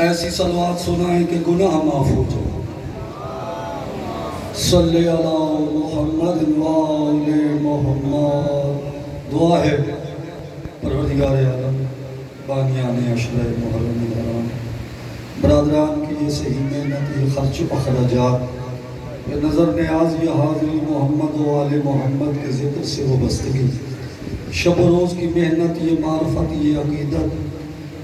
ایسی صلوات سنائیں کہ گناہ معاف ہو جائے۔ صلی علی محمد وآل محمد۔ دعا ہے پروردگار عالم بانیان اشرع محرم الحرام برادران کی یہ صحیح محنت، یہ خرچ و اخراجات، یہ نظر نیاز، یہ حاضری محمد و آل محمد کے ذکر سے وابستگی، شب و روز کی محنت، یہ معرفت، یہ عقیدت،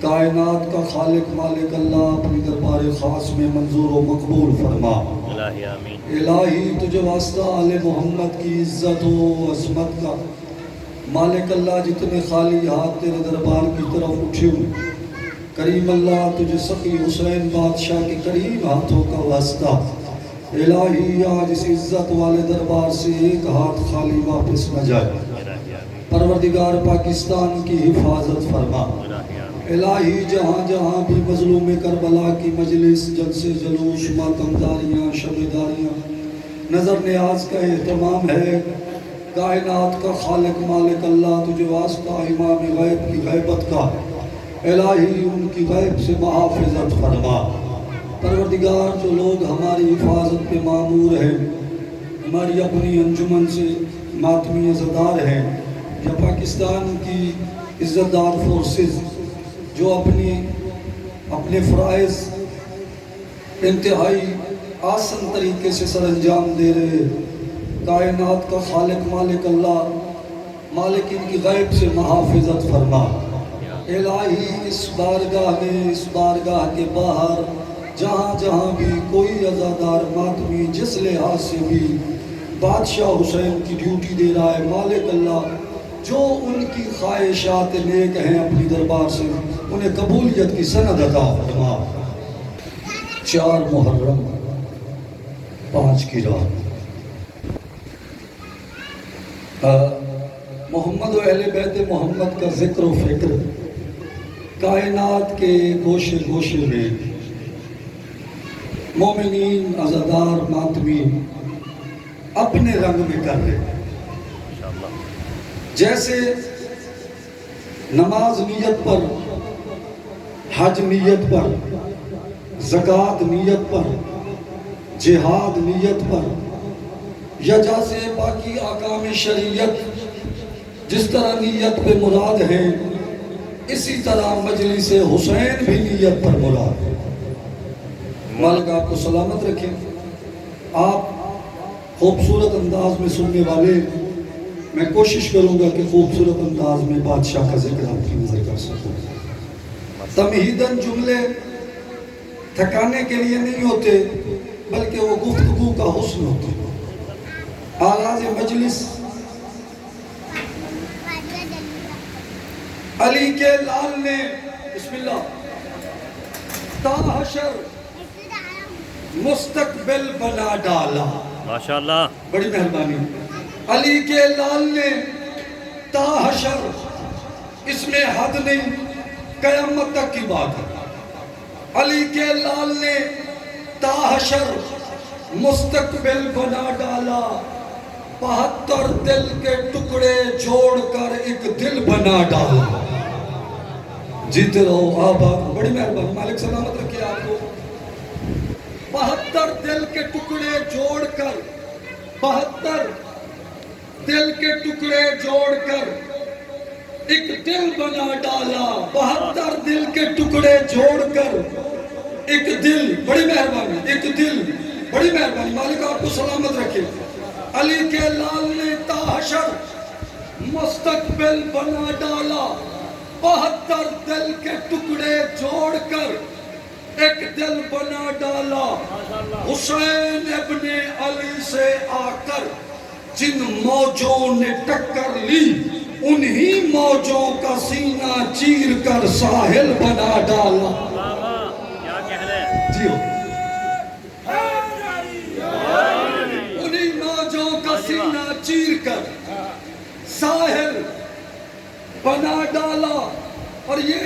کائنات کا خالق مالک اللہ اپنی دربار خاص میں منظور و مقبول فرما۔ الہی آمین۔ الہی تجھے واسطہ آل محمد کی عزت و عظمت کا، مالک اللہ جتنے خالی ہاتھ تیرے دربار کی طرف اٹھے ہوئے، کریم اللہ تجھے سخی حسین بادشاہ کے کریم ہاتھوں کا واسطہ، الہی آج اس عزت والے دربار سے ایک ہاتھ خالی واپس نہ جائے۔ پروردگار پاکستان کی حفاظت فرما۔ الہی جہاں جہاں بھی مظلوم کربلا کی مجلس، جلسے جلوس، ماتمداریاں، شبیداریاں، نظر نیاز کا اہتمام ہے، کائنات کا خالق مالک اللہ تجھے واسطہ امام غیب کی غیبت کا، الہی ان کی غیب سے محافظت فرما۔ پروردگار جو لوگ ہماری حفاظت پہ معمور ہیں، ہماری اپنی انجمن سے ماتمی عزادار ہیں، یا پاکستان کی عزتدار فورسز جو اپنے فرائض انتہائی آسن طریقے سے سر انجام دے رہے، کائنات کا خالق مالک اللہ مالک ان کی غیب سے محافظت فرما۔ الہی اس بارگاہ میں، اس بارگاہ کے باہر جہاں جہاں بھی کوئی عزادار ماتمی جس لحاظ سے بھی بادشاہ حسین کی ڈیوٹی دے رہا ہے، مالک اللہ جو ان کی خواہشات نیک ہیں اپنی دربار سے انہیں قبولیت کی سند عطا فرما۔ 4 محرم 5 کی رات، محمد و اہل بیت محمد کا ذکر و فکر کائنات کے گوشے گوشے میں، مومنین عزادار ماتمی اپنے رنگ میں کر رہے ہیں۔ جیسے نماز نیت پر، حج نیت پر، زکوٰۃ نیت پر، جہاد نیت پر، یا جیسے باقی احکام شریعت جس طرح نیت پہ مراد ہیں، اسی طرح مجلس حسین بھی نیت پر مراد ہے۔ مالک آپ کو سلامت رکھیں۔ آپ خوبصورت انداز میں سننے والے، میں کوشش کروں گا کہ خوبصورت انداز میں بادشاہ کا ذکر آپ کی نظر کر سکوں۔ تمہیداً جملے تھکانے کے لیے نہیں ہوتے، بلکہ وہ گفتگو کا حسن ہوتے ہیں۔ آغاز مجلس علی کے لال نے بسم اللہ تا حشر مستقبل بنا ڈالا۔ ماشاءاللہ، بڑی مہربانی۔ علی کے لال نے تا حشر، اس میں حد نہیں، قیامت تک کی بات ہے۔ علی کے لال نے تا حشر مستقبل بنا ڈالا، 72 دل کے ٹکڑے جوڑ کر ایک دل بنا ڈالا۔ جیتے رہو آباد۔ بڑی مہربانی، مالک سلامت رکھے آپ کو۔ 72 دل کے ٹکڑے جوڑ کر، 72 دل کے ٹکڑے جوڑ کر ایک دل بنا ڈالا، 72 دل کے ٹکڑے جوڑ کر ایک دل۔ بڑی مہربانی، ایک دل۔ بڑی مہربانی، مالک آپ کو سلامت رکھے۔ علی کے لال نے تا حشر مستقبل بنا ڈالا، 72 دل کے ٹکڑے جوڑ کر ایک دل بنا ڈالا۔ حسین ابن علی سے آ کر جن موجوں نے ٹکر لی، انہی موجوں کا سینہ چیر کر ساحل بنا ڈالا۔ کیا کہہ رہے جی ہو، انہی موجوں کا سینہ چیر کر ساحل بنا ڈالا۔ اور یہ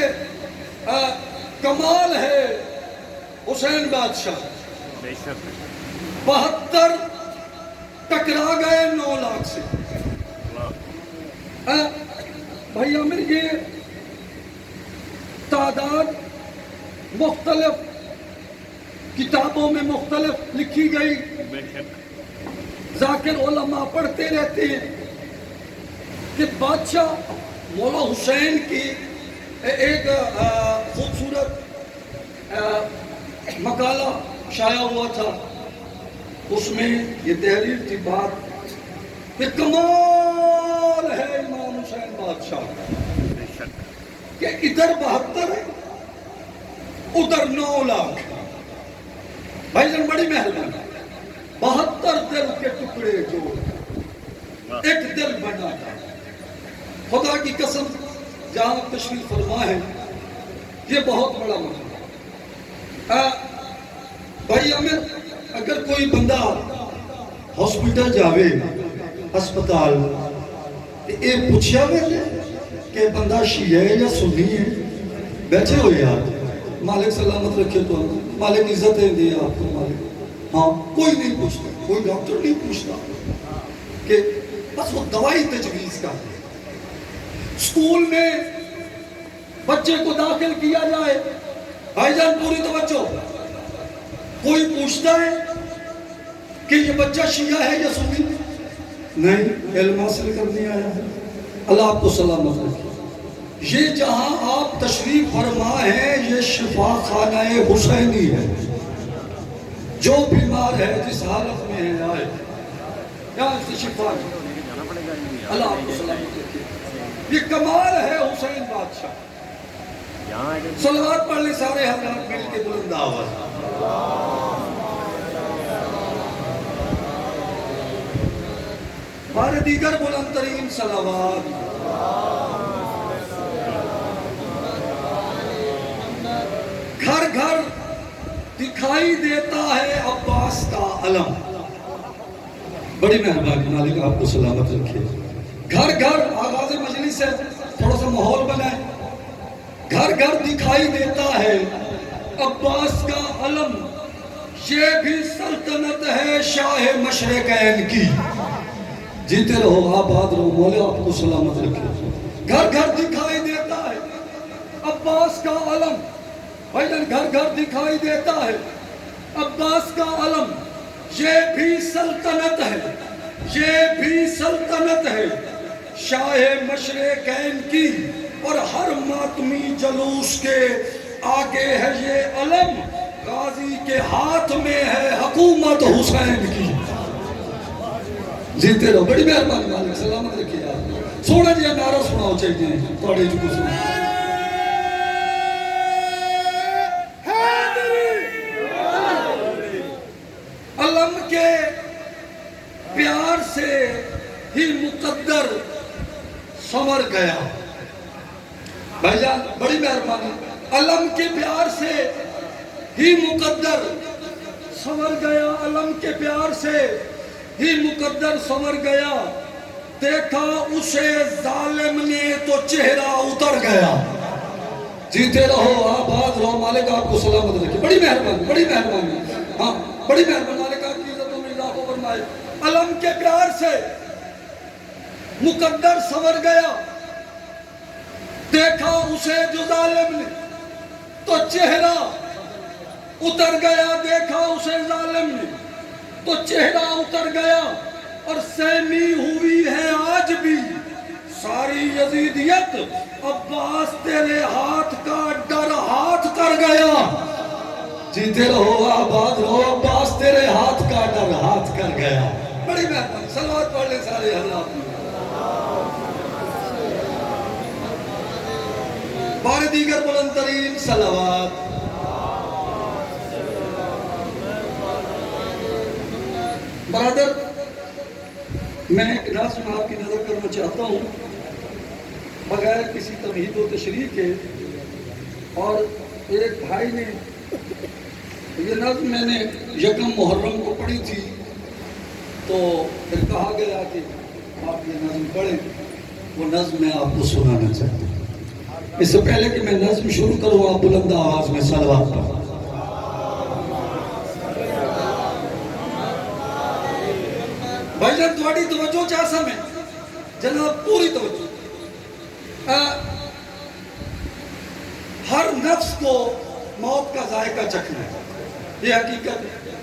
کمال ہے حسین بادشاہ، بے شک 72 ٹکرا گئے 9 لاکھ سے۔ بھائی عامر، یہ تعداد مختلف کتابوں میں مختلف لکھی گئی، بے شک ذاکر علماء پڑھتے رہتے ہیں کہ بادشاہ مولا حسین کی ایک خوبصورت مقالہ شائع ہوا تھا، اس میں یہ تحریر تھی بات کہ کمال ہے امام حسین بادشاہ بے شک کہ ادھر 72 ہے ادھر 9 لاکھ بھائی جان بڑی مہربانی 72 دل کے ٹکڑے جوڑ ایک دل بنا تھا۔ خدا کی قسم جہاں تشریف فرما ہے یہ بہت بڑا مسئلہ ہے۔ بھائی عامر اگر کوئی بندہ ہاسپٹل جاوے ہسپتال یہ پوچھا گیا کہ بندہ شیعہ ہے یا سنی ہے، بیٹھے ہو یار مالک سلامت رکھے تو مالک عزت دے آپ کو مالک، ہاں کوئی نہیں پوچھتا، کوئی ڈاکٹر نہیں پوچھتا کہ بس وہ دوائی تجویز کا ہے۔ اسکول میں بچے کو داخل کیا جائے بھائی جان پوری توجہ، کوئی پوچھتا ہے کہ یہ بچہ شیعہ ہے یا سنی؟ نہیں، علم حاصل کرنے آیا ہے۔ اللہ آپ کو سلامت رکھے۔ یہ جہاں آپ تشریف فرما ہے یہ شفا خانہ حسینی ہے، جو بیمار ہے جس حالت میں ہے آئے یہاں سے شفا ہے۔ اللہ آپ کو سلامت رکھے۔ یہ کمال ہے حسین بادشاہ۔ صلوات پڑھ لیں سارے حضرات مل کے بلند آواز۔ بارے دیگر بلند ترین صلوات۔ گھر گھر دکھائی دیتا ہے عباس کا علم۔ بڑی مہربانی مالک آپ کو سلامت رکھے۔ گھر گھر آغاز مجلس سے تھوڑا سا ماحول بنائے، گھر گھر دکھائی دیتا ہے عباس کا علم، یہ بھی سلطنت ہے شاہ مشرقین کی۔ جیتے رہو آباد رہو، مولا آپ کو سلامت رکھے۔ گھر گھر دکھائی دیتا ہے عباس کا علم، بھائی جان گھر گھر دکھائی دیتا ہے عباس کا علم، یہ بھی سلطنت ہے، یہ بھی سلطنت ہے شاہ مشرقین کی، اور ہر ماتمی جلوس کے آگے ہے یہ علم، غازی کے ہاتھ میں ہے حکومت حسین کی۔ جیتے رہو، بڑی مہربانی مالک سلامت رکھیے آپ۔ سونا جی نعرہ سناؤ چاہیے توڑے جو کچھ سناؤ۔ علم کے پیار سے ہی مقدر سنور گیا، بھائی جان بڑی مہربانی، علم کے پیار سے ہی مقدر سنور گیا، علم کے پیار سے ہی مقدر سنور گیا، دیکھا اسے ظالم نے تو چہرہ اتر گیا۔ جیتے رہو آباد رہو، مالک آپ کو سلامت رکھے۔ بڑی مہربانی، بڑی مہربانی، ہاں بڑی مہربانی، مالک آپ کی عزتوں میں اضافہ فرمائے۔ علم کے پیار سے مقدر سنور گیا، دیکھا اسے جو ظالم نے تو چہرہ اتر گیا، دیکھا اسے ظالم نے تو چہرہ اتر گیا، اور سہمی ہوئی ہے آج بھی ساری یزیدیت، عباس تیرے ہاتھ کا ڈر ہاتھ کر گیا۔ جیتے رہو آباد رہو، عباس تیرے ہاتھ کا ڈر ہاتھ کر گیا۔ بڑی مہربانی، صلوات پڑھ لیں سارے حضرات۔ بار دیگر بلند ترین صلوات۔ برادر میں ایک نظم آپ کی نظر کرنا چاہتا ہوں بغیر کسی تمہید و تشریح کے، اور ایک بھائی نے یہ نظم میں نے یکم محرم کو پڑھی تھی، تو پھر کہا گیا کہ آپ یہ نظم پڑھیں، وہ نظم میں آپ کو سنانا چاہتا ہوں۔ اس سے پہلے کہ میں نظم شروع کروں آپ بلند آواز میں صلوات پڑھیں۔ بھائی جان تھوڑی توجہ چاہتا میں جناب، پوری توجہ۔ ہر نفس کو موت کا ذائقہ چکھنا ہے، یہ حقیقت ہے،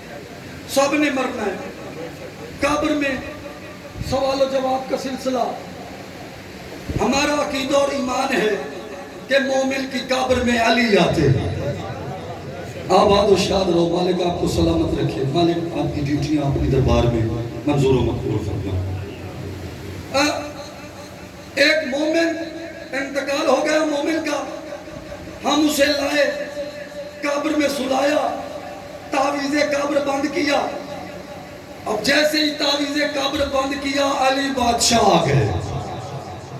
سب نے مرنا ہے۔ قبر میں سوال و جواب کا سلسلہ، ہمارا عقیدہ اور ایمان ہے کہ مومن کی قبر میں علی آتے ہیں۔ آباد و شاد رہو، مالک آپ کو سلامت رکھے، مالک آپ کی ڈیوٹیاں اپنی دربار میں منظور و مقبول فرمائے۔ ایک مومن انتقال ہو گیا مومن کا، ہم اسے لائے قبر میں سلایا، تعویذ قبر بند کیا، اب جیسے ہی تعویذ قبر بند کیا علی بادشاہ آ گئے۔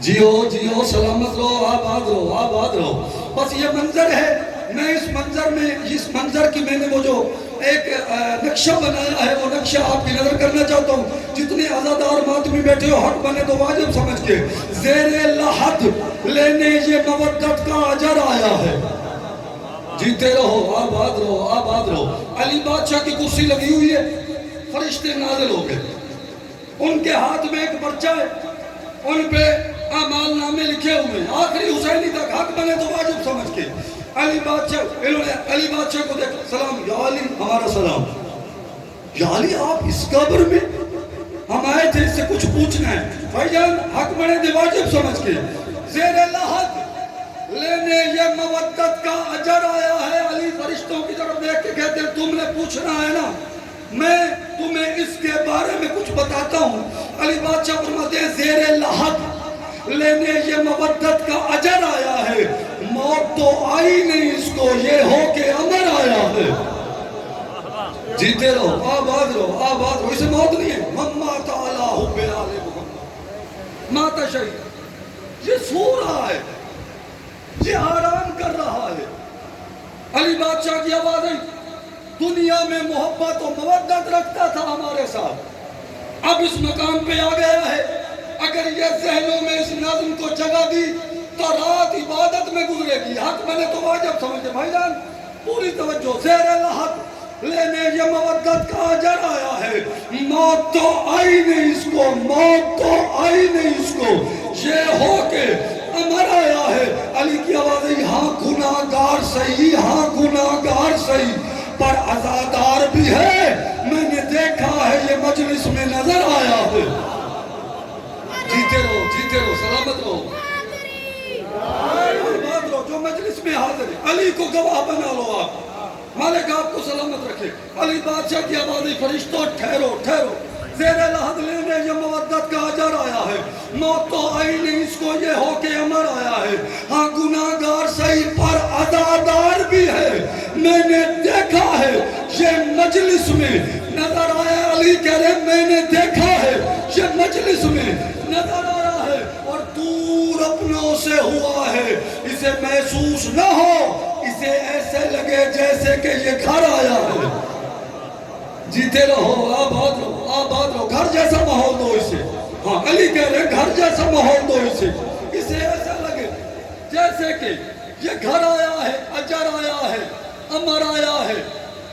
جیو جیو سلامت رہو، آباد رہو، آباد رہو۔ بس یہ منظر ہے، میں اس منظر کی میں نے وہ جو ایک نقشہ بنایا ہے، وہ نقشہ آپ کی نظر کرنا چاہتا ہوں۔ جتنے عزادار ماتمی بیٹھے ہو، حق بنے تو واجب سمجھ کے، زیر لحد لینے یہ مودت کا اجر آیا ہے۔ جیتے رہو، آباد رہو، آباد رہو۔ علی بادشاہ کی کرسی لگی ہوئی ہے، فرشتے نازل ہو گئے، ان کے ہاتھ میں ایک پرچہ ہے، ان پہ اعمال نامے لکھے ہوئے ہیں، آخری حسینی تک، حق بنے تو واجب سمجھ کے۔ علی بادشاہ، انہوں نے علی بادشاہ کو دیکھا، سلام یا علی، ہمارا سلام۔ یا علی آپ اس قبر میں؟ ہم آئے تھے اس سے کچھ پوچھنا ہے۔ بھائی جان حق بنے تو واجب سمجھ کے، زیر لحد لینے یہ مودت کا اجر آیا ہے۔ علی فرشتوں کی طرف دیکھ کے کہتے ہیں تم نے پوچھنا ہے نا، میں تمہیں اس کے بارے میں کچھ بتاتا ہوں۔ علی بادشاہ فرماتے ہیں زیر لحد لینے یہ مودت کا اجر آیا ہے، موت تو آئی نہیں اس کو، یہ ہو کے امر آیا ہے۔ جیتے رہو، آباد رہو، آباد رہو، اسے موت نہیں ہے۔ مما تعالی حب آل محمد ماتا شہید، یہ سو رہا ہے، یہ آرام کر رہا ہے۔ علی بادشاہ کی آواز ہے، دنیا میں محبت و مودت رکھتا تھا ہمارے ساتھ، اب اس مقام پہ آ گیا ہے، اگر یہ ذہنوں میں اس نظم کو جگہ دی تو رات عبادت میں گزرے گی۔ حق بنے تو واجب سمجھے بھائی جان، پوری توجہ۔ زیر لحد لینے یہ مودت کا اجر آیا ہے، موت تو آئی نہیں اس کو، موت تو آئی نہیں اس کو، یہ ہو کے امر آیا ہے۔ علی کی آواز ہے، ہاں گناہگار صحیح، ہاں گناہگار صحیح، پر عزادار بھی ہے، میں نے دیکھا ہے، یہ مجلس میں نظر آیا ہے۔ جیتے رہو، سلامت رہو، آباد رہو، جو مجلس میں حاضر ہے، علی کو گواہ بنا لو آپ، مالک آپ کو سلامت رکھے۔ علی بادشاہ کی آواز ہے، فرشتوں ٹھہرو ٹھہرو، زیر لحد لینے یہ مودت کا اجر آیا ہے، موت تو آئی نہیں اس کو، یہ ہو کے امر آیا ہے۔ ہاں گناہگار صحیح پر عزادار بھی ہے، میں نے دیکھا ہے، یہ مجلس میں نظر آیا۔ علی کہہ رہے میں نے دیکھا ہے، یہ مجلس میں نظر آیا ہے، اور دور اپنوں سے ہوا ہے، اسے محسوس نہ ہو، اسے ایسے لگے جیسے کہ یہ گھر آیا ہے۔ جیتے رہو، آباد رہو، آباد رہو، گھر جیسا ماحول دو اسے۔ ہاں علی کہہ رہے ہیں گھر جیسا ماحول دو اسے، اسے ایسا لگے جیسے کہ یہ گھر آیا ہے، اجر آیا ہے، امر آیا ہے،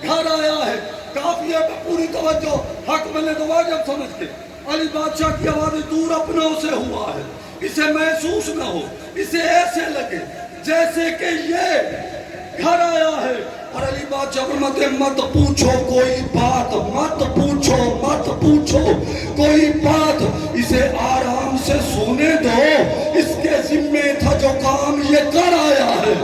گھر آیا ہے۔ کافیہ پہ پوری توجہ، حق ملے تو واجب سمجھ کے۔ علی بادشاہ کی آواز دور اپنوں سے ہوا ہے، اسے محسوس نہ ہو، اسے ایسے لگے جیسے کہ یہ گھر آیا ہے۔ اور علی بادشاہ فرماتے ہیں مت پوچھو کوئی بات، مت پوچھو، مت پوچھو کوئی بات، اسے آرام سے سونے دو، اس کے ذمہ تھا جو کام یہ کر آیا ہے۔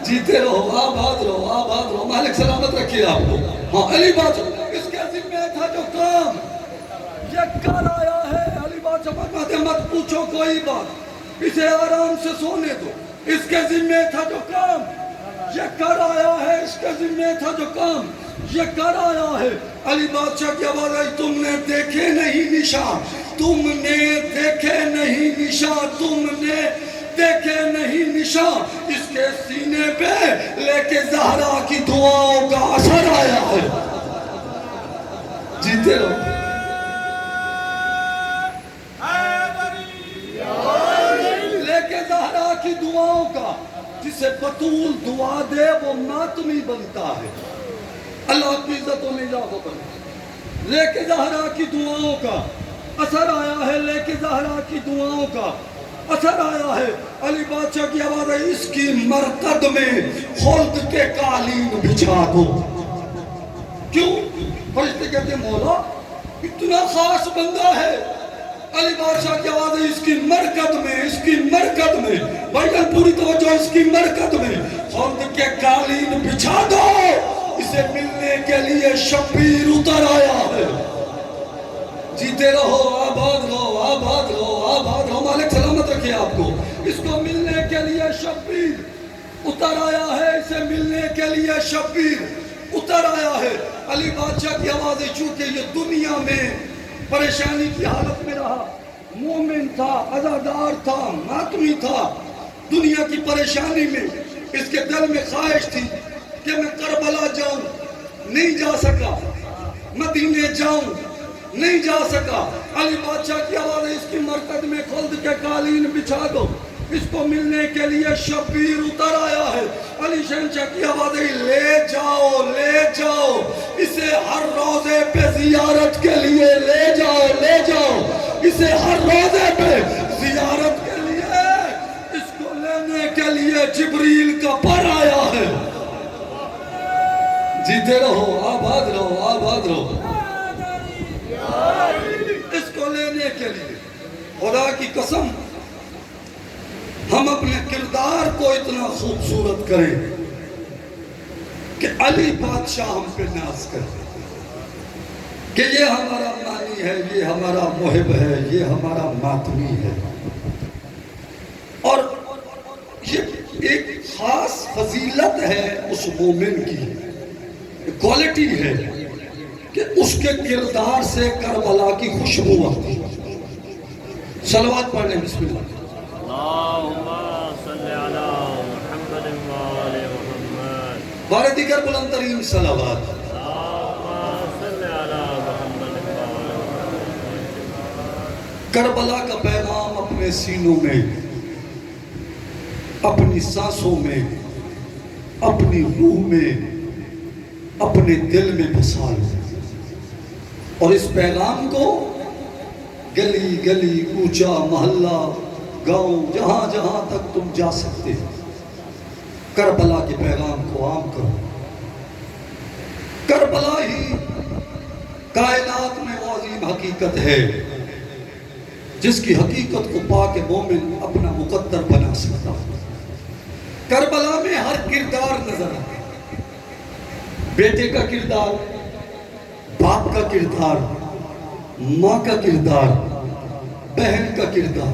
جیتے رہو، آباد رہو، آباد رہو، مالک سلامت رکھیے آپ کو۔ ہاں علی بادشاہ، اس کے ذمہ تھا جو کام یہ کر آیا ہے۔ علی بادشاہ فرماتے ہیں مت پوچھو کوئی بات، اسے آرام سے سونے دو، اس کے ذمہ تھا جو کام یہ کر آیا ہے، اس کے ذمہ تھا جو کام یہ کر آیا ہے۔ علی بادشاہ کی آواز آئی تم نے دیکھے نہیں نشان، تم نے دیکھے نہیں نشان، تم نے دیکھے نہیں نشان، اس کے سینے پہ لے کے زہرا کی دعاؤں کا اثر آیا ہے۔ جیتے رہو، لے کے زہرا کی دعاؤں کا، جسے بطول دعا دے وہ ماتمی بنتا ہے، اللہ اپنی عزتوں میں اضافہ بنتا۔ لے کے زہرا کی دعاؤں کا اثر آیا ہے، لے کے زہرا کی دعاؤں کا اثر آیا ہے۔ علی بادشاہ کی آواز ہے اس کی مرقد میں خلد کے قالین بچھا دو۔ کیوں؟ فرشتے کہتے ہیں مولا اتنا خاص بندہ ہے۔ علی بادشاہ کی آواز ہے اس کی مرقد میں، اس کی مرقد میں، بھائی جان پوری توجہ، اس کی مرقد میں خلد کے قالین بچھا دو۔ اسے ملنے کے لیے شبیر اتر آیا ہے۔ جیتے رہو، آباد رہو، آباد رہو، آباد رہو، مالک سلامت رکھے آپ کو۔ اس کو ملنے کے لیے شبیر اتر آیا ہے، اسے ملنے کے لیے شبیر اتر آیا ہے۔ علی بادشاہ کی آواز ہے چونکہ یہ دنیا میں پریشانی کی حالت میں رہا، مومن تھا، عزادار تھا، ماتمی تھا، دنیا کی پریشانی میں اس کے دل میں خواہش تھی کہ میں کربلا جاؤں، نہیں جا سکا، مدینے جاؤں، نہیں جا سکا۔ علی بادشاہ کی آواز ہے اس کی مرقد میں خلد کے قالین بچھا دو۔ اس کو ملنے کے لیے شبیر اتر آیا ہے۔ علی شہنشاہ کی آواز ہے لے جاؤ، لے جاؤ، اسے ہر روزے پہ زیارت کے لیے لے جاؤ، لے جاؤ، اسے ہر روزے پہ زیارت کے لیے، اس کو لینے کے لیے جبریل کا پر آیا ہے۔ جیتے رہو، آباد رہو، آباد رہو۔ اس کو لینے کے لیے خدا کی قسم ہم اپنے کردار کو اتنا خوبصورت کریں کہ علی بادشاہ ہم پہ ناز کرے کہ یہ ہمارا مانی ہے، یہ ہمارا محب ہے، یہ ہمارا ماتمی ہے۔ اور یہ ایک خاص فضیلت ہے اس مومن کی، کوالٹی ہے کہ اس کے کردار سے کربلا کی خوشبو آتی۔ صلوات پڑھ لیں، بسم اللہ۔ اللہم صلی علی محمد و آل محمد۔ بارے دیگر بلند ترین صلوات۔ اللہم صلی علی محمد و آل محمد۔ کربلا کا پیغام اپنے سینوں میں، اپنی سانسوں میں، اپنی روح میں، اپنے دل میں بسا لیں، اور اس پیغام کو گلی گلی، کوچہ، محلہ، گاؤں، جہاں جہاں تک تم جا سکتے کربلا کے پیغام کو عام کرو۔ کربلا ہی کائنات میں وہ عظیم حقیقت ہے جس کی حقیقت کو پا کے مومن اپنا مقدر بنا سکتا ہے۔ کربلا میں ہر کردار نظر آتا ہے، بیٹے کا کردار، باپ کا کردار، ماں کا کردار، بہن کا کردار۔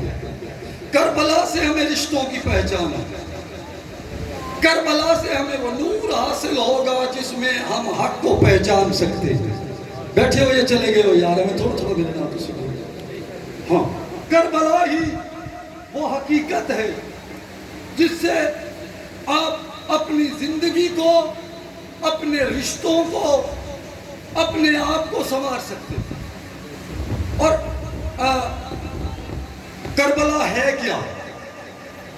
کربلا سے ہمیں رشتوں کی پہچان ہے، کربلا سے ہمیں وہ نور حاصل ہوگا جس میں ہم حق کو پہچان سکتے ہیں۔ بیٹھے ہو یا چلے گئے ہو یار، ہمیں تھوڑا تھوڑا ملنا تو سکو۔ ہاں، کربلا ہی وہ حقیقت ہے جس سے آپ اپنی زندگی کو، اپنے رشتوں کو، اپنے آپ کو سنوار سکتے ہیں۔ اور کربلا ہے کیا؟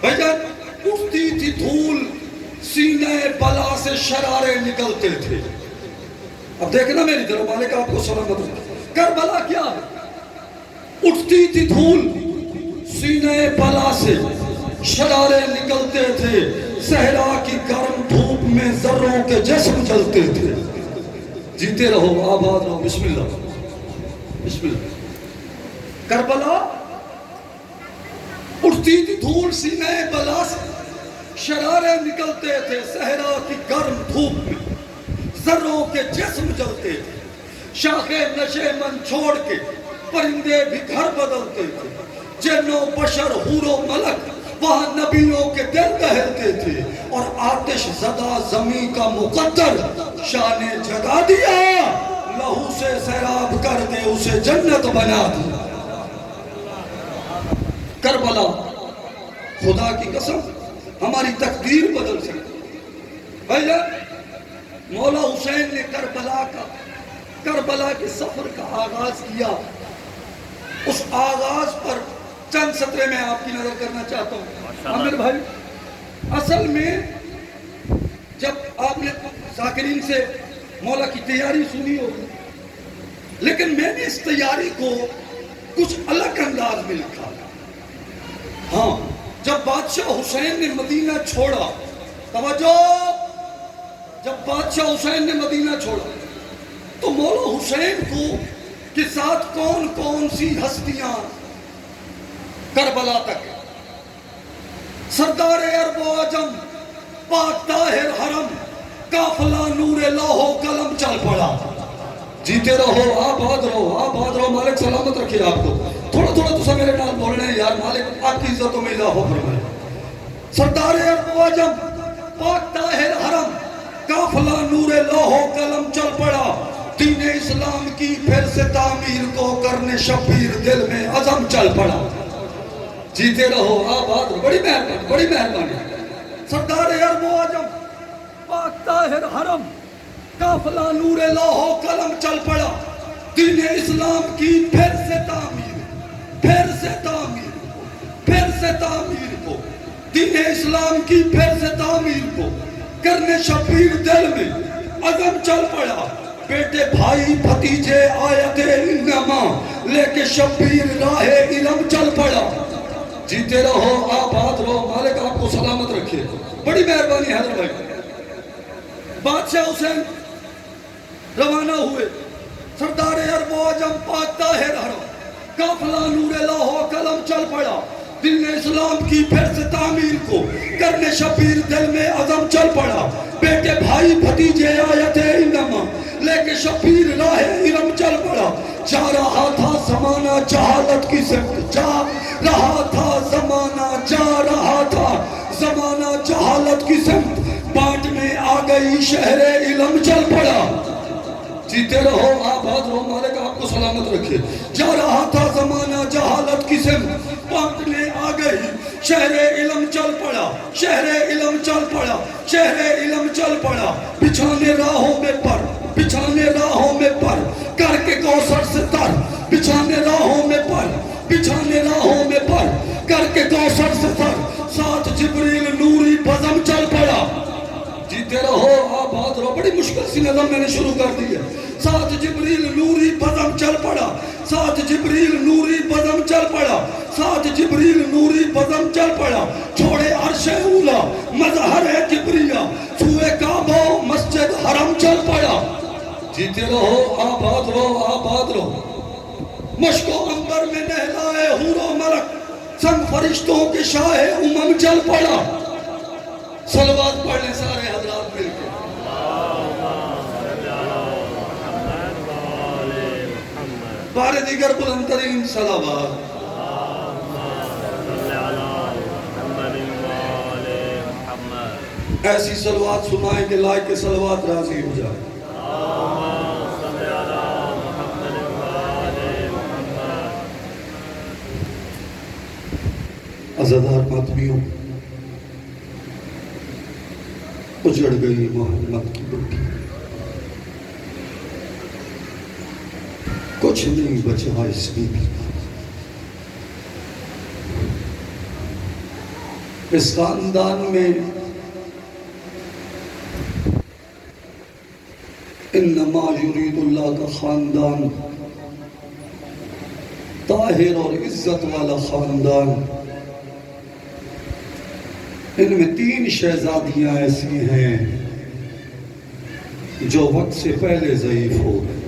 بھائی جان، اٹھتی تھی دھول، سینے بلا سے شرارے نکلتے تھے۔ اب دیکھنا میری طرف، مالک آپ کو سلامت رکھے۔ کربلا کیا ہے؟ اٹھتی تھی دھول، سینے بلا سے شرارے نکلتے تھے، صحرا کی گرم دھوپ میں ذروں کے جسم جلتے تھے۔ جیتے رہو، آباد رہو، بسم اللہ، بسم اللہ۔ کربلا اٹھتی تھی دھول، سینے بلا سے شرارے نکلتے تھے، صحرا کی گرم دھوپ میں ذروں کے جسم جلتے تھے، شاخیں نشے من چھوڑ کے پرندے بھی گھر بدلتے تھے، جن و بشر، حور و ملک وہاں نبیوں کے دل دہلتے تھے، اور آتش زدہ زمین کا مقدر شاہ نے جگا دیا، لہو سے سیراب کر کے اسے جنت بنا دیا۔ کربلا خدا کی قسم ہماری تقدیر بدل سکتی۔ بھائی مولا حسین نے کربلا کے سفر کا آغاز کیا۔ اس آغاز پر چند سطرے میں آپ کی نظر کرنا چاہتا ہوں عامر بھائی۔ اصل میں جب آپ نے ذاکرین سے مولا کی تیاری سنی ہوگی، لیکن میں نے اس تیاری کو کچھ الگ انداز میں لکھا۔ ہاں جب بادشاہ حسین نے مدینہ چھوڑا، توجہ، جب بادشاہ حسین نے مدینہ چھوڑا تو مولا حسین کو کے ساتھ کون کون سی ہستیاں کربلا تک؟ سردار عرب و عجم، پاک طاہر حرم، قافلہ نور لوح و قلم چل پڑا۔ جیتے رہو، آباد رہو، آباد رہو، مالک سلامت رکھے آپ کو۔ تھوڑا تھوڑا تو سب میرے نال بول رہے ہیں یار، مالک آپ کی عزتوں میں اضافہ فرمائے۔ سردار عرب و عجم، پاک طاہر حرم، قافلہ نور لوح و قلم چل پڑا، دین اسلام کی پھر سے تعمیر کو کرنے شبیر دل میں عزم چل پڑا۔ جیتے رہو، آباد رہو، بڑی مہربانی، بڑی مہربانی۔ سردار عرب و عجم، پاک طاہر حرم، قافلہ نور لوح و قلم چل پڑا، دین اسلام کی پھر سے تعمیر، پھر سے تعمیر، پھر سے تعمیر کو، دین اسلام کی پھر سے تعمیر کو کرنے شبیر دل میں عزم چل پڑا۔ بیٹے بھائی بھتیجے آیت انما لے کے شبیر راہ علم چل پڑا۔ جیتے رہو، آباد رہو، مالک آپ کو سلامت رکھے، بڑی مہربانی حضرت بھائی۔ بادشاہ حسین روانہ ہوئے، سردار عرب و عجم، پاک طاہر حرم، قافلہ نور لوح و قلم چل پڑا، دین اسلام کی پھر سے تعمیر کو کرنے شبیر دل میں عزم چل پڑا۔ بیٹے بھائی بھتیجے آیت انما لے کے شبیر راہ علم چل پڑا۔ جا رہا تھا زمانہ جہالت کی سمت، جا رہا تھا زمانہ، جا رہا تھا زمانہ جہالت کی سمت، بانٹنے آ گئی شہر علم چل پڑا۔ جیتے رہو، آباد رہو، مالک آپ کو سلامت رکھے۔ جا رہا تھا زمانہ جہالت کی سمت، بانٹنے آ گئی شہر علم چل پڑا، شہر علم چل پڑا، شہر علم چل پڑا۔ بچھانے راہوں میں پر، بچھانے راہوں میں پر کر کے کوثر سے تر، بچھانے راہوں میں پر، بچھانے راہوں میں پر کر کے کوثر سے تر، ساتھ جبریل نوری بزم چل پڑا۔ جیتے رہو، آباد رہو، بڑی مشکل سی نظم میں نے شروع کر دی ہے۔ ساتھ جبریل نوری بزم چل پڑا، ساتھ جبریل نوری بزم چل پڑا، ساتھ جبریل نوری بزم چل پڑا۔ چھوڑے عرش اولا مظہر کبریا، سوئے کعبہ مسجد حرم چل پڑا۔ جیتے رہو، آباد رہو، آباد رہو۔ مشک و عنبر میں نہلائے حور و ملک، سنگ فرشتوں کے شاہ امم چل پڑا۔ صلوات پڑھ لیں سارے حضرات مل کے۔ بار دیگر بلندترین صلوات۔ ایسی صلوات سنائیں کہ لائق کے صلوات راضی ہو جائے۔ عزادار ماتمیوں، اجڑ گئی محمد کی بٹی، کچھ نہیں بچا اس بی بی کا۔ اس خاندان میں انما یرید اللہ کا خاندان، طاہر اور عزت والا خاندان، ان میں 3 شہزادیاں ایسی ہیں جو وقت سے پہلے ضعیف ہو گئے۔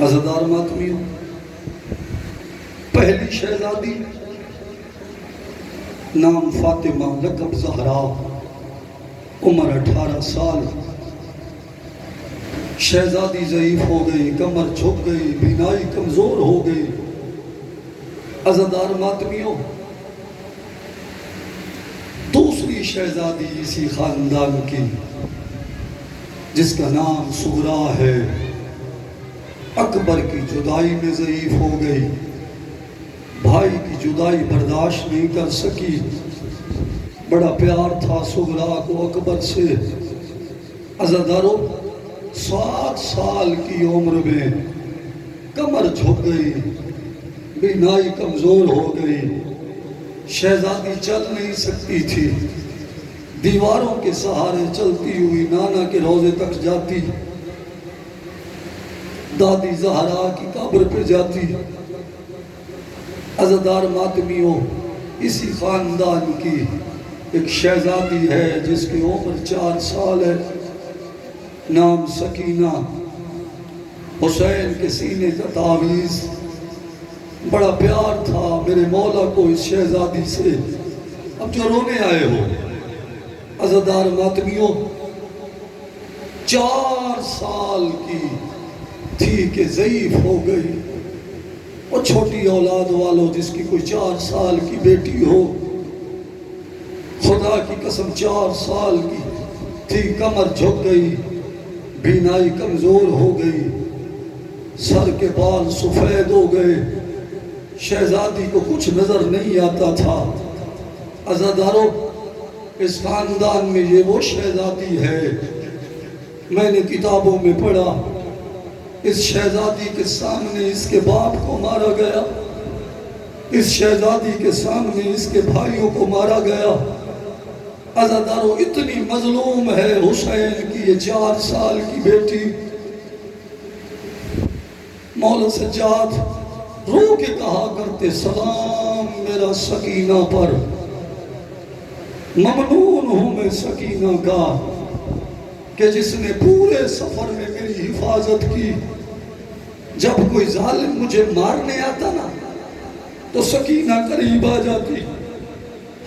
عزادار ماتمیوں، پہلی شہزادی نام فاطمہ، لقب زہرا، عمر 18 سال۔ شہزادی ضعیف ہو گئی، کمر جھک گئی، بینائی کمزور ہو گئی۔ عزادار ماتمیوں، دوسری شہزادی اسی خاندان کی جس کا نام سغرا ہے، اکبر کی جدائی میں ضعیف ہو گئی، بھائی کی جدائی برداشت نہیں کر سکی، بڑا پیار تھا سغرا کو اکبر سے۔ عزادارو، 7 سال کی عمر میں کمر جھک گئی، بینائی کمزور ہو گئی، شہزادی چل نہیں سکتی تھی، دیواروں کے سہارے چلتی ہوئی نانا کے روضے تک جاتی، دادی زہرا کی قبر پہ جاتی، عزادار ماتمیوں، اسی خاندان کی ایک شہزادی ہے جس کی عمر 4 سال ہے، نام سکینہ۔ حسین کے سینے کا تعویذ، بڑا پیار تھا میرے مولا کو اس شہزادی سے۔ اب جو رونے آئے ہو عزادار ماتمیوں، 4 سال کی تھی کہ ضعیف ہو گئی۔ اور چھوٹی اولاد والوں، جس کی کوئی 4 سال کی بیٹی ہو، خدا کی قسم 4 سال کی تھی، کمر جھک گئی، بینائی کمزور ہو گئی، سر کے بال سفید ہو گئے، شہزادی کو کچھ نظر نہیں آتا تھا۔ عزاداروں، اس خاندان میں یہ وہ شہزادی ہے، میں نے کتابوں میں پڑھا، اس شہزادی کے سامنے اس کے باپ کو مارا گیا، اس شہزادی کے سامنے اس کے بھائیوں کو مارا گیا۔ عزاداروں، اتنی مظلوم ہے حسین کی یہ 4 سال کی بیٹی۔ مولا سجاد رو کے کہا کرتے، سلام میرا سکینہ پر، ممنون ہوں میں سکینہ کا کہ جس نے پورے سفر میں میری حفاظت کی۔ جب کوئی ظالم مجھے مارنے آتا نا تو سکینہ قریب آ جاتی،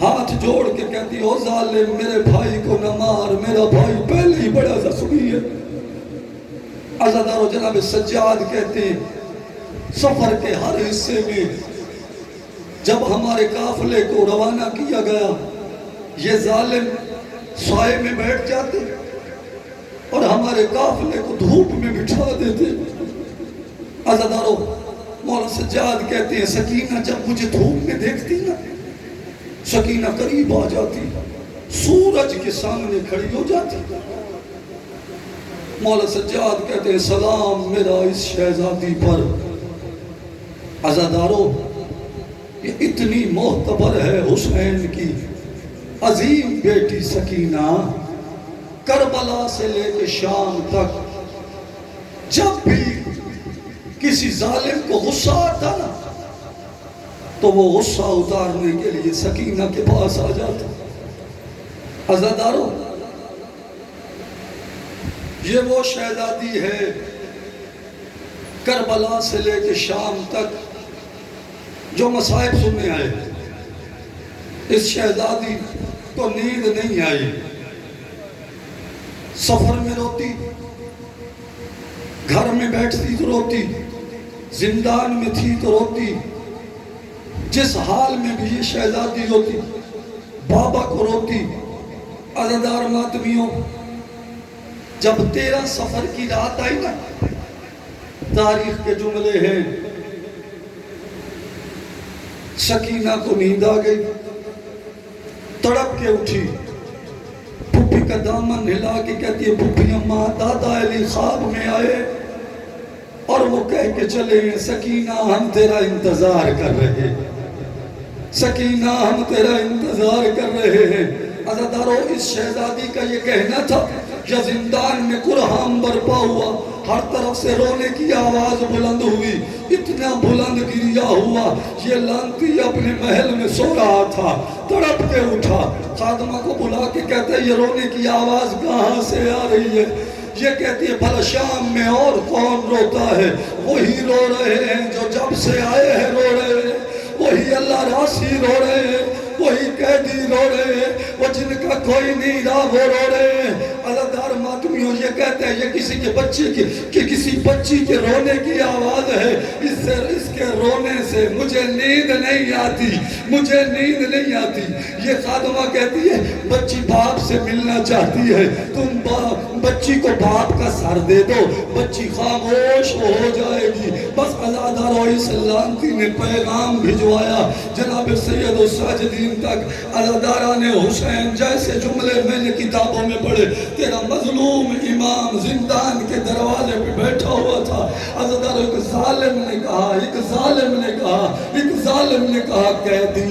ہاتھ جوڑ کے کہتی، او ظالم میرے بھائی کو نہ مار، میرا بھائی پہلے ہی بڑا زخمی ہے۔ عزادارو، جناب سجاد کہتے ہیں سفر کے ہر حصے میں جب ہمارے قافلے کو روانہ کیا گیا، یہ ظالم سائے میں بیٹھ جاتے اور ہمارے قافلے کو دھوپ میں بٹھا دیتے۔ عزادارو، مولا سجاد کہتے ہیں سکینہ جب مجھے دھوپ میں دیکھتی نا، سکینہ قریب آ جاتی، سورج کے سامنے کھڑی ہو جاتی۔ مولا سجاد کہتے ہیں سلام میرا اس شہزادی پر۔ عزادارو، یہ اتنی معتبر ہے حسین کی عظیم بیٹی سکینہ، کربلا سے لے کے شام تک جب بھی کسی ظالم کو غصہ آتا نا تو وہ غصہ اتارنے کے لیے سکینہ کے پاس آ جاتا۔ عزادارو، یہ وہ شہزادی ہے کربلا سے لے کے شام تک جو مصائب سننے آئے۔ اس شہزادی کو نیند نہیں آئی، سفر میں روتی، گھر میں بیٹھتی تو روتی، زندان میں تھی تو روتی، جس حال میں بھی یہ شہزادی ہوتی بابا کو روتی۔ عزادار ماتمیوں، جب 13 سفر کی رات آئی نا، تاریخ کے جملے ہیں، سکینہ کو نیند آ گئی، تڑپ کے اٹھی، پھوپھی کا دامن ہلا کے کہتی ہے پھوپھی اماں دادا علی خواب میں آئے اور وہ کہہ کے چلے ہیں سکینہ ہم تیرا انتظار کر رہے ہیں، سکینہ ہم تیرا انتظار کر رہے ہیں۔ عزادارو، اس شہزادی کا یہ کہنا تھا یا زندان میں قرحام برپا ہوا، ہر طرف سے رونے کی آواز بلند ہوئی، اتنا بلند گریا ہوا، یہ لانتی اپنے محل میں سو رہا تھا، تڑپ کے اٹھا، خادمہ کو بلا کے کہتا ہے یہ رونے کی آواز کہاں سے آ رہی ہے؟ یہ کہتی ہے بھلا شام میں اور کون روتا ہے؟ وہی رو رہے ہیں جو جب سے آئے ہیں رو رہے ہیں، وہی اللہ راسی رو رہے ہیں، وہی قیدی رو رہے ہیں، وہ جن کا کوئی نہیں رہا وہ رو رہے ہیں۔ عزادار ماتمیوں، یہ کہتے ہیں یہ کسی کے بچی کے رونے کی آواز ہے، اس کے رونے سے مجھے نیند نہیں آتی، مجھے نیند نہیں آتی۔ یہ خادمہ کہتی ہے بچی باپ سے ملنا چاہتی ہے، تم بچی کو باپ کا سر دے دو، بچی خاموش ہو جائے گی۔ بس عزادار اس لانتی نے پیغام بھجوایا جناب سید الساجدین تک۔ عزاداران حسین جیسے جملے میں نے کتابوں میں پڑھے، تیرا مظلوم امام زندان کے دروازے پہ بیٹھا ہوا تھا، عزادار ایک ظالم نے کہا، ایک ظالم نے کہا، ایک ظالم نے کہا قیدی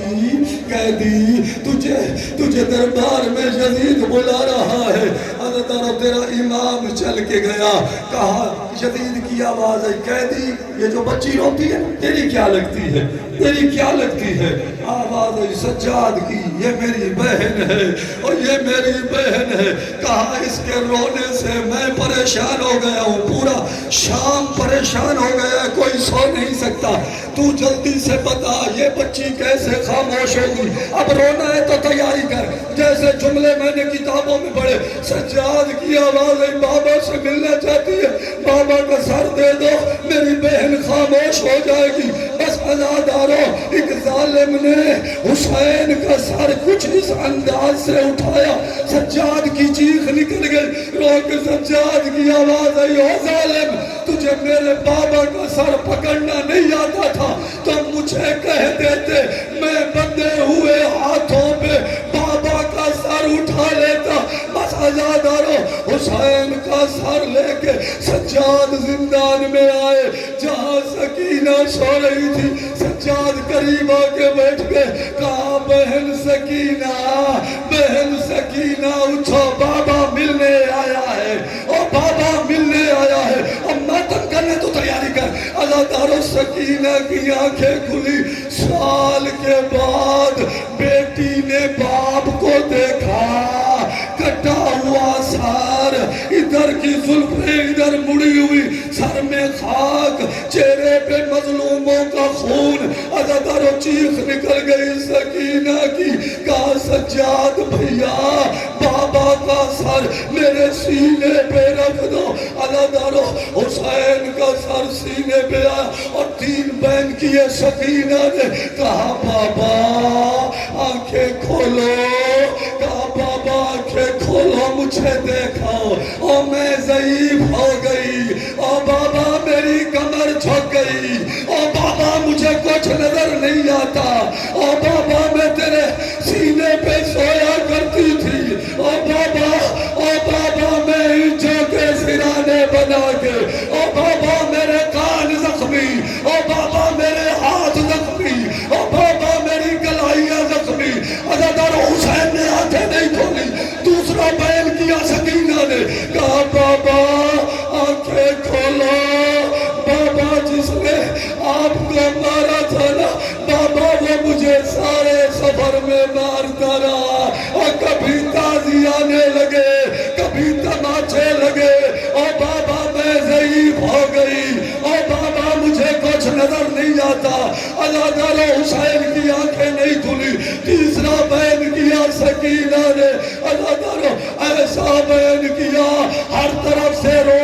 تجھے دربار میں یزید بلا رہا ہے۔ عزادار تیرا امام چل کے گیا، کہا یزید کی آواز ہے، قیدی یہ جو بچی روتی ہے تیری کیا لگتی ہے، تیری کیا لگتی ہے؟ آواز ہے سجاد کی، یہ میری بہن ہے اور یہ میری بہن ہے۔ کہا اس کے رونے سے میں پریشان ہو گیا ہوں، پورا شام پریشان ہو گیا ہے، کوئی سو نہیں سکتا، تو جلدی سے بتا یہ بچی کیسے خاموش ہوگی؟ اب رونا ہے تو تیاری کر۔ جیسے جملے میں نے کتابوں میں پڑھے، سجاد کی آواز ہے بابا سے ملنا چاہتی ہے، بابا کا سر دے دو میری بہن خاموش ہو جائے گی۔ بس عزادارو، ایک ظالم نے حسین کا سر کچھ اس انداز سے اٹھایا، سجاد کی چیخ نکل گئی، رو کے سجاد کی آواز آئی، او ظالم تجھے میرے بابا کا سر پکڑنا نہیں آتا تھا تو مجھے کہہ دیتے، میں بندے ہوئے ہاتھوں پہ بابا کا سر اٹھا لیتا۔ بس عزادارو، حسین کا سر لے کے سجاد زندان میں آئے جہاں سکینہ سو رہی تھی۔ سجاد قریب آ کے بیٹھ کے کہا بہن سکینہ، بہن سکینہ اٹھو، بابا ملنے آیا ہے، اور بابا ملنے آیا ہے، اب ماتم کرنے تو تیاری کر۔ عزادارو، سکینہ کی آنکھیں کھلی، سال کے بعد بیٹی نے باپ کو دیکھا، کٹا ہوا سر، ادھر کی زلفیں ادھر مڑی ہوئی، سر میں خاک، چہرے پہ مظلوموں کا خون۔ عزادارو، چیخ نکل گئی سکینہ کی، کہا سجاد بھیا بابا کا سر میرے سینے پہ رکھ دو۔ عزادارو، حسین کا سر سینے پہ آیا اور تین بہن کیے۔ سکینہ نے کہا بابا آنکھیں کھولو، کہا بابا آنکھیں کھولو، مجھے دیکھاؤ، اور میں ضعیف ہو گئی، اور بابا میری کمر جھک گئی، اور بابا مجھے کچھ نظر نہیں آتا، اور بابا میں تیرے سینے پہ سویا کرتی تھی، اور بابا میں اینٹوں کے سرانے بنا کے، اور بابا میرے کان زخمی، اور بابا میرے ہاتھ زخمی، اور بابا میری کلائیاں زخمی۔ عزادارو، حسین نے آنکھیں نہیں کھولی، دوسرا بیان کیا سکینہ نے، کہا بابا آنکھیں کھولو، بابا جس نے آپ کو مارا تھا نا، بابا وہ مجھے سارے سفر میں مارتا رہا، اور کبھی تازی آنے لگے، کبھی تماچے لگے، اور بابا میں ضعیف ہو گئی، اور بابا مجھے کچھ نظر نہیں آتا۔ عزادارو، حسین کی آنکھیں نہیں کھلی، تیسرا بیان کیا سکینہ نے۔ عزادارو، ایسا بیان کیا ہر طرف سے رو